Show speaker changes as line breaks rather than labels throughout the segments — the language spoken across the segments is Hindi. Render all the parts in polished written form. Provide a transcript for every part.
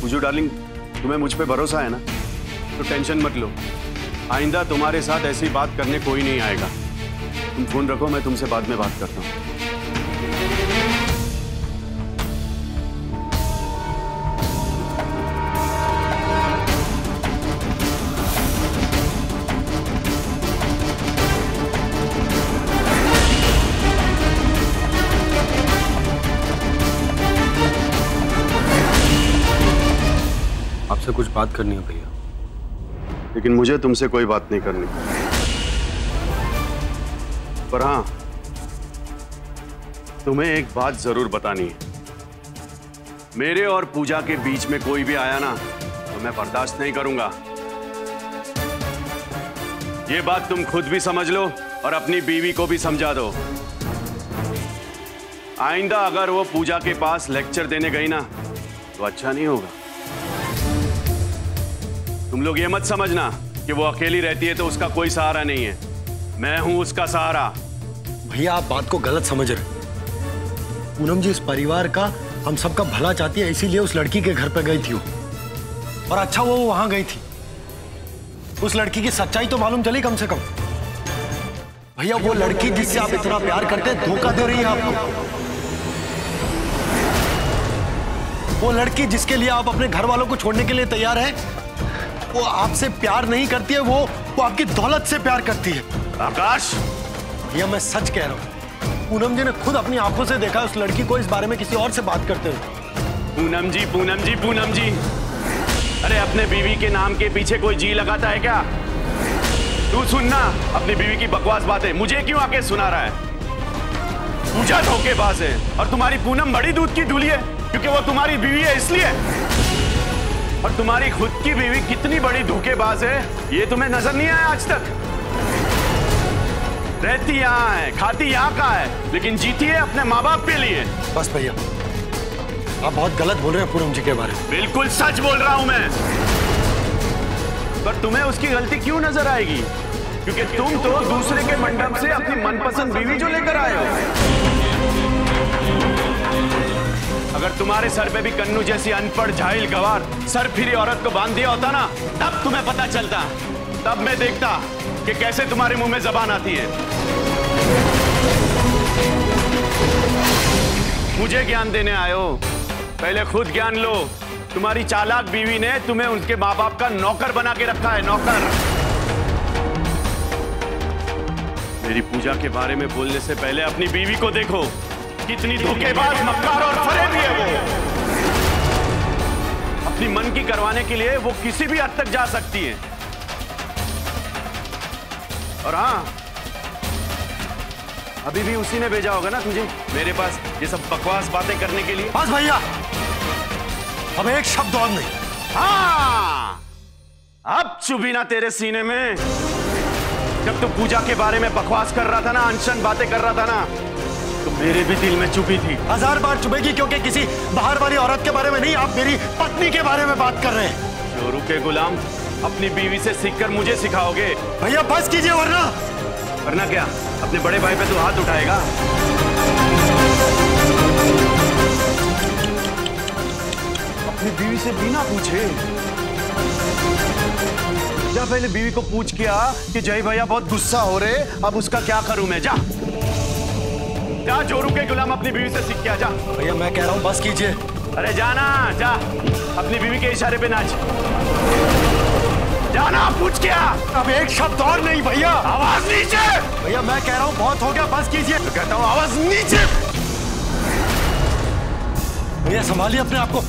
पूजू डार्लिंग, तुम्हें मुझ पे भरोसा है ना? तो टेंशन मत लो, आइंदा तुम्हारे साथ ऐसी बात करने कोई नहीं आएगा। तुम फोन रखो, मैं तुमसे बाद में बात करता हूँ।
आपसे कुछ बात करनी है भैया।
लेकिन मुझे तुमसे कोई बात नहीं करनी। पर हाँ, तुम्हें एक बात जरूर बतानी है। मेरे और पूजा के बीच में कोई भी आया ना तो मैं बर्दाश्त नहीं करूंगा। ये बात तुम खुद भी समझ लो और अपनी बीवी को भी समझा दो। आइंदा अगर वो पूजा के पास लेक्चर देने गई ना तो अच्छा नहीं होगा। तुम लोग ये मत समझना कि वो अकेली रहती है तो उसका कोई सहारा नहीं है। मैं हूं उसका सहारा।
भैया आप बात को गलत समझ रहे। पूनम जी इस परिवार का, हम सबका भला चाहती है, इसीलिए उस लड़की के घर पे गई थी वो। और अच्छा वो वहां गई थी, उस लड़की की सच्चाई तो मालूम चली कम से कम। भैया वो लड़की जिससे आप इतना प्यार करते हैं धोखा दे रही है आपको। वो लड़की जिसके लिए आप अपने घर वालों को छोड़ने के लिए तैयार हैं, वो आपसे प्यार नहीं करती है, वो आपकी दौलत से प्यार करती है।
आकाश,
भैया मैं सच कह रहा हूं, पूनम जी ने खुद अपनी आंखों से देखा उस लड़की को इस बारे में किसी और से बात करते हुए।
पूनम जी, पूनम जी, पूनम जी, अरे अपने बीवी के नाम के पीछे कोई जी लगाता है क्या? तू सुनना अपनी बीवी की बकवास बातें मुझे क्यों आके सुना रहा है? पूजा धोखेबाज है और तुम्हारी पूनम बड़ी दूध की धूली है क्योंकि वो तुम्हारी बीवी है इसलिए। और तुम्हारी खुद की बीवी कितनी बड़ी धोखेबाज है ये तुम्हें नजर नहीं आया आज तक? रहती यहाँ है, खाती यहाँ का है, लेकिन जीती है अपने माँ बाप के लिए।
बस भैया आप बहुत गलत बोल रहे हैं पूनम जी के बारे में।
बिल्कुल सच बोल रहा हूं मैं। पर तुम्हें उसकी गलती क्यों नजर आएगी? क्योंकि तुम तो दूसरे के मंडप से अपनी मनपसंद बीवी जो लेकर आए हो। अगर तुम्हारे सर पे भी कन्नू जैसी अनपढ़ झाइल गवार सर फिरी औरत को बांध दिया होता ना, तब तुम्हें पता चलता, तब मैं देखता कि कैसे तुम्हारे मुंह में जबान आती है। मुझे ज्ञान देने आए हो, पहले खुद ज्ञान लो। तुम्हारी चालाक बीवी ने तुम्हें उनके माँ बाप का नौकर बना के रखा है, नौकर। मेरी पूजा के बारे में बोलने से पहले अपनी बीवी को देखो, कितनी धोखेबाज, मक्कार और फरेबी है वो। अपनी मन की करवाने के लिए वो किसी भी हद तक जा सकती है। और हाँ, अभी भी उसी ने भेजा होगा ना तुझे मेरे पास ये सब बकवास बातें करने के लिए।
बस भैया अब एक शब्द और नहीं।
हाँ, अब चुभी ना तेरे सीने में। जब तू पूजा के बारे में बकवास कर रहा था ना, अनशन बातें कर रहा था ना, तो मेरे भी दिल में चुभी थी।
1000 बार चुभेगी, क्योंकि किसी बाहर वाली औरत के बारे में नहीं, आप मेरी पत्नी के बारे में बात कर रहे हैं।
चोरू के गुलाम, अपनी बीवी से सीखकर मुझे सिखाओगे?
भैया बस कीजिए, वरना
क्या अपने बड़े भाई पे तू हाथ उठाएगा? अपनी बीवी से बिना पूछे जा पहले बीवी को पूछ किया कि जय भैया बहुत गुस्सा हो रहे, अब उसका क्या करूं मैं? जा जा, जोरू के गुलाम, अपनी बीवी से सीख के आ जा।
भैया मैं कह रहा हूं बस कीजिए।
अरे जाना, जा अपनी बीवी के इशारे पे नाच। जाना, पूछ क्या?
अब एक शब्द और नहीं भैया।
आवाज नीचे।
भैया मैं कह रहा हूं बहुत हो गया, बस कीजिए।
तो कहता हूं आवाज नीचे।
भैया संभालिए अपने आप को।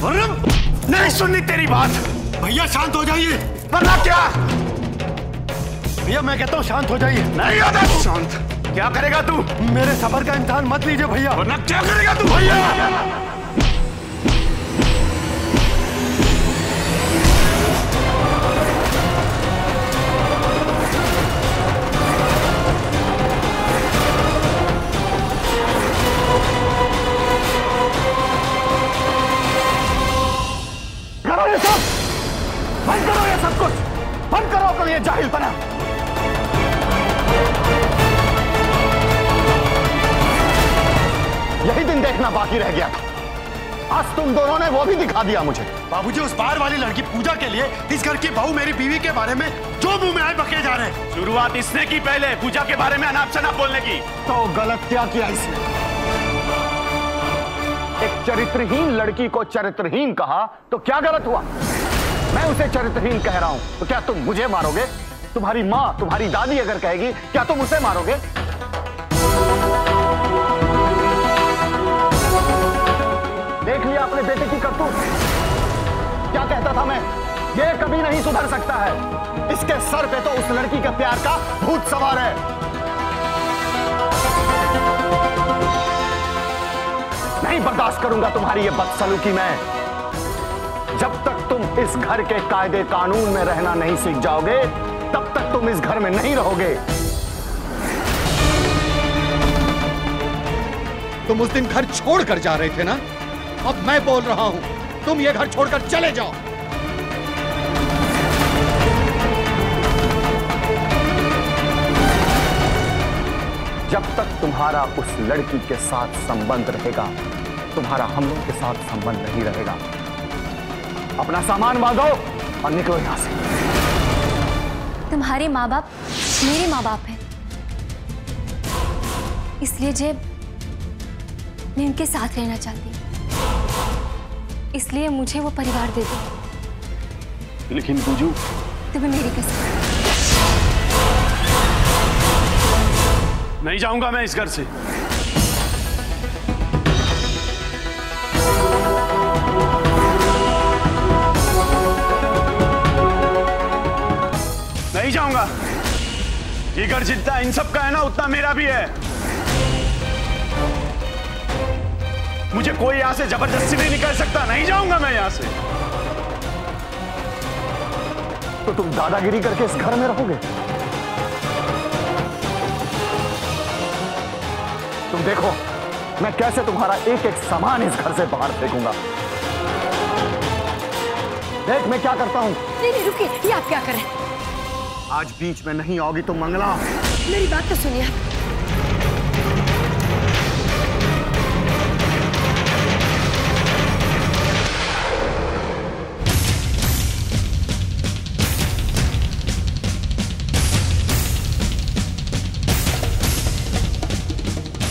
नहीं सुननी तेरी बात।
भैया शांत हो जाइए।
वरना क्या?
भैया मैं कहता हूं शांत हो जाइए।
नहीं होता शांत। क्या करेगा तू?
मेरे सबर का इम्तिहान मत लीजिए भैया।
वरना क्या करेगा तू? भैया
करो ये सब, बंद करो ये सब कुछ, बंद करो अपना ये जाहिलपना। यही दिन देखना बाकी रह गया था आज तुम दोनों ने वो भी दिखा दिया मुझे।
बाबूजी, उस बाहर वाली लड़की पूजा के लिए इस घर की बहू मेरी बीवी के बारे में जो मुंह में आए बके जा रहे हैं।
शुरुआत इसने की, पहले पूजा के बारे में अनाप शनाप बोलने की।
तो गलत क्या किया इसने? एक चरित्रहीन लड़की को चरित्रहीन कहा तो क्या गलत हुआ? मैं उसे चरित्रहीन कह रहा हूं तो क्या तुम मुझे मारोगे? तुम्हारी माँ, तुम्हारी दादी अगर कहेगी, क्या तुम उसे मारोगे? देख लिया अपने बेटे की करतूत। क्या कहता था मैं? ये कभी नहीं सुधर सकता है। इसके सर पे तो उस लड़की के प्यार का भूत सवार है। नहीं बर्दाश्त करूंगा तुम्हारी ये बदसलूकी मैं। जब तक तुम इस घर के कायदे कानून में रहना नहीं सीख जाओगे, तब तक तुम इस घर में नहीं रहोगे।
तुम उस दिन घर छोड़कर जा रहे थे ना? अब मैं बोल रहा हूं, तुम ये घर छोड़कर चले जाओ।
जब तक तुम्हारा उस लड़की के साथ संबंध रहेगा, तुम्हारा हम लोग के साथ संबंध नहीं रहेगा। अपना सामान बांधो और निकलो यहां से।
तुम्हारे माँ बाप मेरे माँ बाप हैं, इसलिए जब मैं उनके साथ रहना चाहती हूँ, इसलिए मुझे वो परिवार दे दो।
लेकिन पूजू,
तुम्हें मेरी कसम।
नहीं जाऊंगा मैं इस घर से। नहीं जाऊंगा। ये घर जितना इन सब का है ना, उतना मेरा भी है। मुझे कोई यहां से जबरदस्ती नहीं निकल सकता। नहीं जाऊंगा मैं यहां से।
तो तुम दादागिरी करके इस घर में रहोगे? तुम देखो मैं कैसे तुम्हारा एक एक सामान इस घर से बाहर फेंकूंगा। देख मैं क्या करता हूं।
नहीं नहीं रुकिए, ये आप क्या कर रहे हैं?
आज बीच में नहीं आओगी तुम मंगला।
मेरी बात तो सुनिए आप।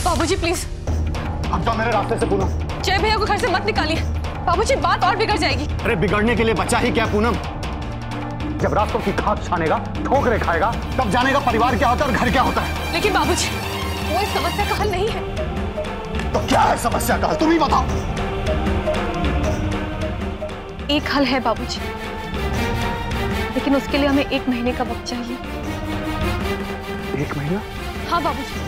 बाबूजी प्लीज
अब तो मेरे रास्ते से पूनम।
जय भैया को घर से मत निकालिए। बाबूजी बात और बिगड़ जाएगी।
अरे बिगड़ने के लिए बचा ही क्या पूनम? जब रास्तों की खाक छानेगा, ठोकरें खाएगा, तब जानेगा परिवार क्या होता है और घर क्या होता है।
लेकिन बाबूजी वो इस समस्या का हल नहीं है।
तो क्या है समस्या का हल? तुम ही बताओ।
एक हल है बाबूजी, लेकिन उसके लिए हमें 1 महीने का वक्त चाहिए।
1 महीना?
हाँ बाबूजी,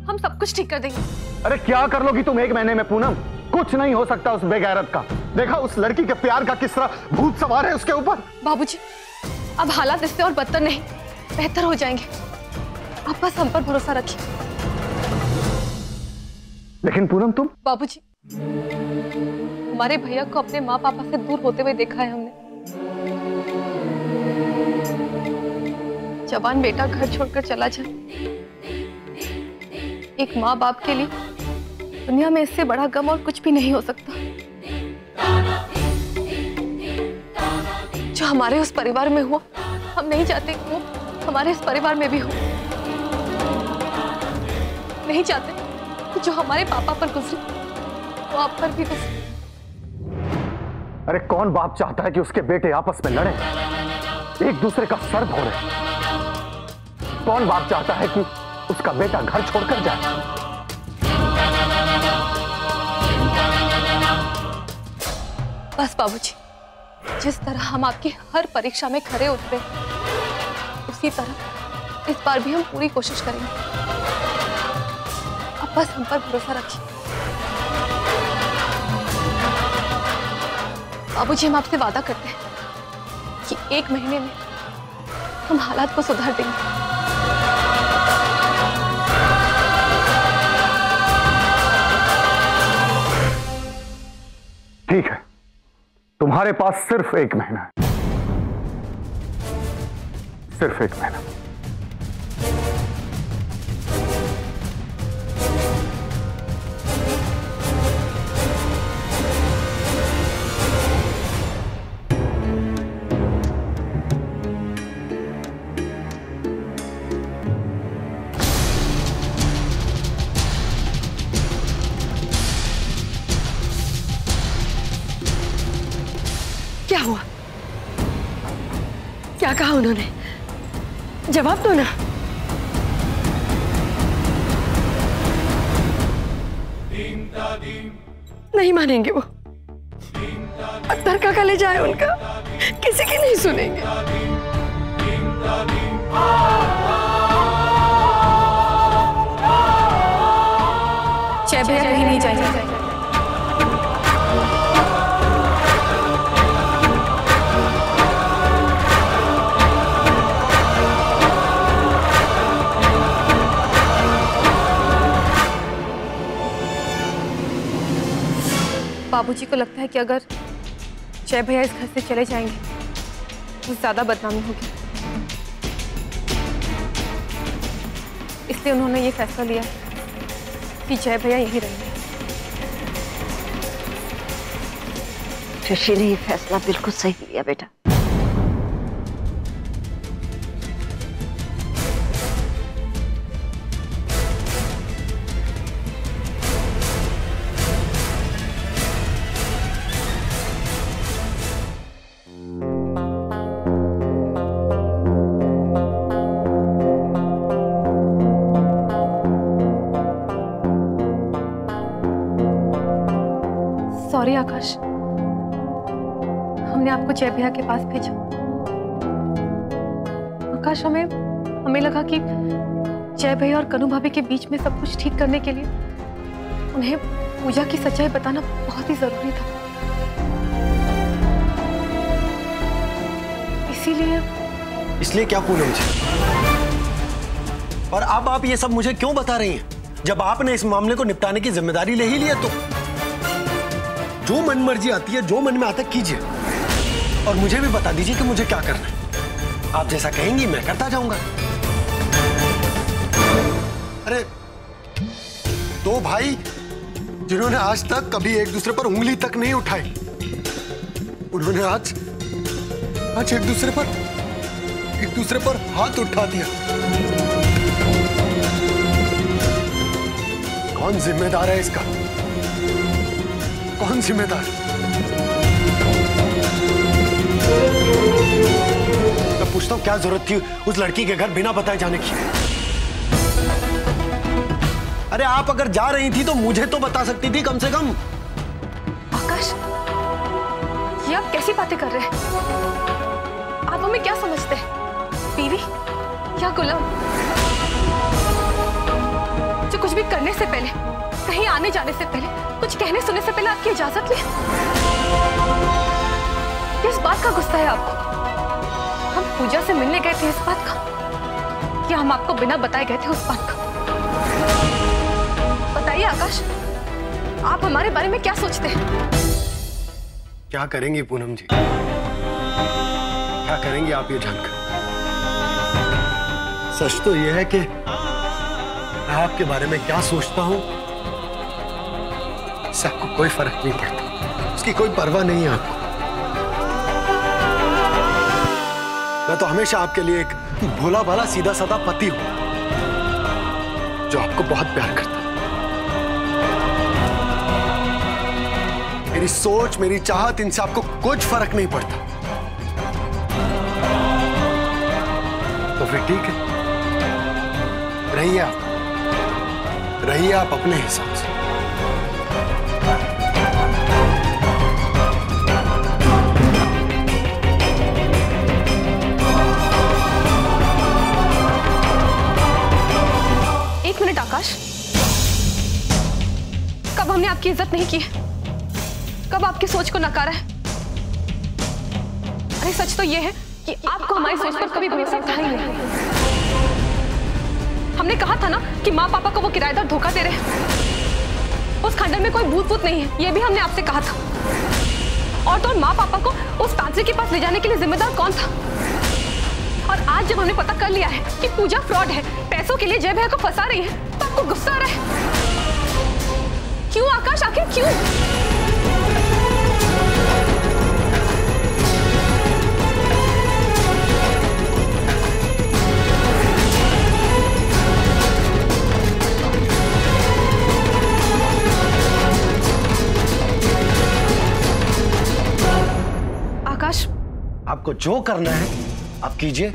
हम सब कुछ ठीक कर देंगे।
अरे क्या कर लोगी तुम 1 महीने में पूनम? कुछ नहीं हो सकता उस बेगैरत का। देखा उस लड़की के प्यार का किस तरह भूत सवार है उसके ऊपर।
बाबूजी अब हालात इससे और बदतर नहीं, बेहतर हो जाएंगे। आप बस हम पर भरोसा रखिए।
लेकिन पूनम तुम?
बाबूजी हमारे भैया को अपने माँ पापा से दूर होते हुए देखा है हमने। जवान बेटा घर छोड़कर चला जाए, एक माँ बाप के लिए दुनिया में इससे बड़ा गम और कुछ भी नहीं हो सकता। जो हमारे उस परिवार में हुआ, हम नहीं चाहते कि वो हमारे इस परिवार में भी हो। नहीं चाहते कि जो हमारे पापा पर गुजरे वो आप पर भी गुजरे।
अरे कौन बाप चाहता है कि उसके बेटे आपस में लड़े, एक दूसरे का सर फोड़े? कौन बाप चाहता है कि उसका बेटा घर छोड़कर जाए?
बस बाबूजी, जिस तरह हम आपकी हर परीक्षा में खरे उतरे, उसी तरह इस बार भी हम पूरी कोशिश करेंगे। अब बस हम पर भरोसा रखिए। बाबूजी हम आपसे वादा करते हैं कि 1 महीने में हम हालात को सुधार देंगे।
ठीक है, तुम्हारे पास सिर्फ 1 महीना है, सिर्फ 1 महीना।
क्या हुआ? क्या कहा उन्होंने? जवाब दो ना। नहीं मानेंगे वो। अत्तर का कलेजा है उनका, किसी की नहीं सुनेंगे।
जय भैया कहीं नहीं जाएंगे। बाबूजी को लगता है कि अगर जय भैया इस घर से चले जाएंगे तो ज्यादा बदनामी होगी, इसलिए उन्होंने ये फैसला लिया कि जय भैया यहीं रहेंगे।
ऋषि ने ये फैसला बिल्कुल सही लिया बेटा।
सॉरी आकाश, हमने आपको जय भैया के पास भेजा। आकाश, हमें लगा कि जय भैया और कनू भाभी के बीच में सब कुछ ठीक करने के लिए उन्हें पूजा की सच्चाई बताना बहुत ही जरूरी था।
इसलिए क्या पूनम जी? और अब आप ये सब मुझे क्यों बता रही हैं? जब आपने इस मामले को निपटाने की जिम्मेदारी ले ही लिया तो जो मन मर्जी आती है, जो मन में आता कीजिए, और मुझे भी बता दीजिए कि मुझे क्या करना है। आप जैसा कहेंगी मैं करता जाऊंगा। अरे दो भाई जिन्होंने आज तक कभी एक दूसरे पर उंगली तक नहीं उठाई, उन्होंने आज एक दूसरे पर हाथ उठा दिया। कौन जिम्मेदार है इसका? कौन जिम्मेदार? मैं पूछता हूं क्या जरूरत थी उस लड़की के घर बिना बताए जाने की? अरे आप अगर जा रही थी तो मुझे तो बता सकती थी कम से कम।
आकाश, ये आप कैसी बातें कर रहे हैं? आप हमें क्या समझते हैं, बीवी या गुलाम? जो कुछ भी करने से पहले, कहीं आने जाने से पहले, कुछ कहने सुनने से पहले आपकी इजाजत ले। किस बात का गुस्सा है आपको? हम पूजा से मिलने गए थे इस बात का, या हम आपको बिना बताए गए थे उस बात का? बताइए आकाश, आप हमारे बारे में क्या सोचते हैं?
क्या करेंगी पूनम जी? क्या करेंगी आप ये जानकर? सच तो यह है कि मैं आपके बारे में क्या सोचता हूं इससे आपको कोई फर्क नहीं पड़ता, उसकी कोई परवाह नहीं है आपको। मैं तो हमेशा आपके लिए एक भोला भाला सीधा साधा पति हूं जो आपको बहुत प्यार करता है। मेरी सोच, मेरी चाहत, इनसे आपको कुछ फर्क नहीं पड़ता। तो फिर ठीक है, रहिए आप अपने हिसाब से।
एक मिनट आकाश, कब हमने आपकी इज्जत नहीं की? कब आपकी सोच को नकारा है? अरे सच तो यह है कि आपको हमारी सोच पर कभी भरोसा था ही नहीं। हमने कहा था ना कि माँ पापा को वो किराएदार धोखा दे रहे हैं। उस खंडर में कोई भूत नहीं है, ये भी हमने आपसे कहा था। और तो और माँ पापा को उस पांचवी के पास ले जाने के लिए जिम्मेदार कौन था? और आज जब हमने पता कर लिया है कि पूजा फ्रॉड है, पैसों के लिए जय भैया को फंसा रही है, तो आपको गुस्सा आ रहा है। क्यों आकाश, आखिर क्यों? आकाश,
आपको जो करना है आप कीजिए।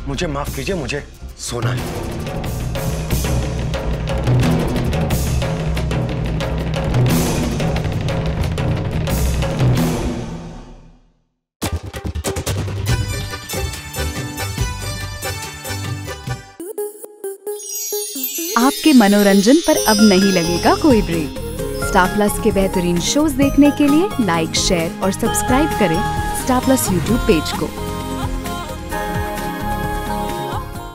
मुझे माफ कीजिए, मुझे सोना है।
आपके मनोरंजन पर अब नहीं लगेगा कोई ब्रेक। स्टार प्लस के बेहतरीन शोज देखने के लिए लाइक, शेयर और सब्सक्राइब करें स्टार प्लस यूट्यूब पेज को।